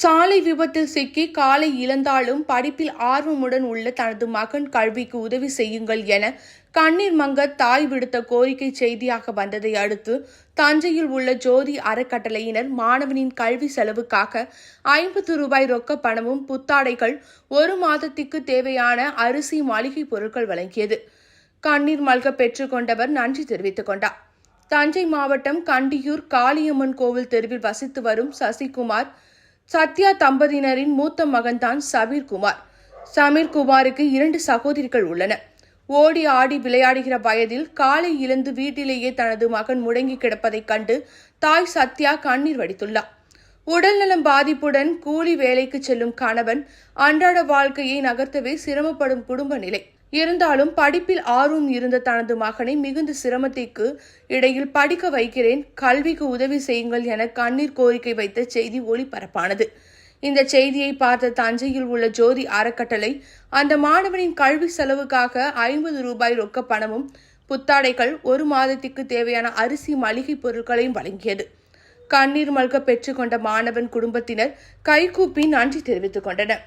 சாலை விபத்தில் சிக்கி காலை இழந்தாலும் படிப்பில் ஆர்வமுடன் உள்ள தனது மகன் கல்விக்கு உதவி செய்யுங்கள் என கண்ணீர் மங்க தாய் விடுத்த கோரிக்கை செய்தியாக வந்ததை அடுத்து தஞ்சையில் உள்ள ஜோதி அறக்கட்டளையினர் மாணவனின் கல்வி செலவுக்காக 50 ரூபாய் ரொக்க பணமும் புத்தாடைகள் 1 மாதத்திற்கு தேவையான அரிசி மளிகை பொருட்கள் வழங்கியது. கண்ணீர் மல்க பெற்றுக்கொண்டவர் நன்றி தெரிவித்துக் கொண்டார். தஞ்சை மாவட்டம் கண்டியூர் காளியம்மன் கோவில் தெருவில் வசித்து வரும் சசிகுமார் சத்யா தம்பதியினரின் மூத்த மகன்தான் சமீர்குமார். சமீர்குமாருக்கு 2 சகோதரிகள் உள்ளனர். ஓடி ஆடி விளையாடுகிற வயதில் காலை இழந்து வீட்டிலேயே தனது மகன் முடங்கி கிடப்பதைக் கண்டு தாய் சத்யா கண்ணீர் வடித்துள்ளார். உடல்நலம் பாதிப்புடன் கூலி வேலைக்கு செல்லும் கணவன் அன்றாட வாழ்க்கையை நகர்த்தவே சிரமப்படும் குடும்ப நிலை. இருந்தாலும் படிப்பில் ஆர்வம் இருந்த தனது மகனை மிகுந்த சிரமத்திற்கு இடையில் படிக்க வைக்கிறேன், கல்விக்கு உதவி செய்யுங்கள் என கண்ணீர் கோரிக்கை வைத்த செய்தி ஒளிபரப்பானது. இந்த செய்தியை பார்த்த தஞ்சையில் உள்ள ஜோதி அறக்கட்டளை அந்த மாணவனின் கல்வி செலவுக்காக 50 ரூபாய் ரொக்க பணமும் புத்தாடைகள் 1 மாதத்திற்கு தேவையான அரிசி மளிகை பொருட்களையும் வழங்கியது. கண்ணீர் மல்க பெற்றுக்கொண்ட மாணவன் குடும்பத்தினர் கைகூப்பி நன்றி தெரிவித்துக் கொண்டனர்.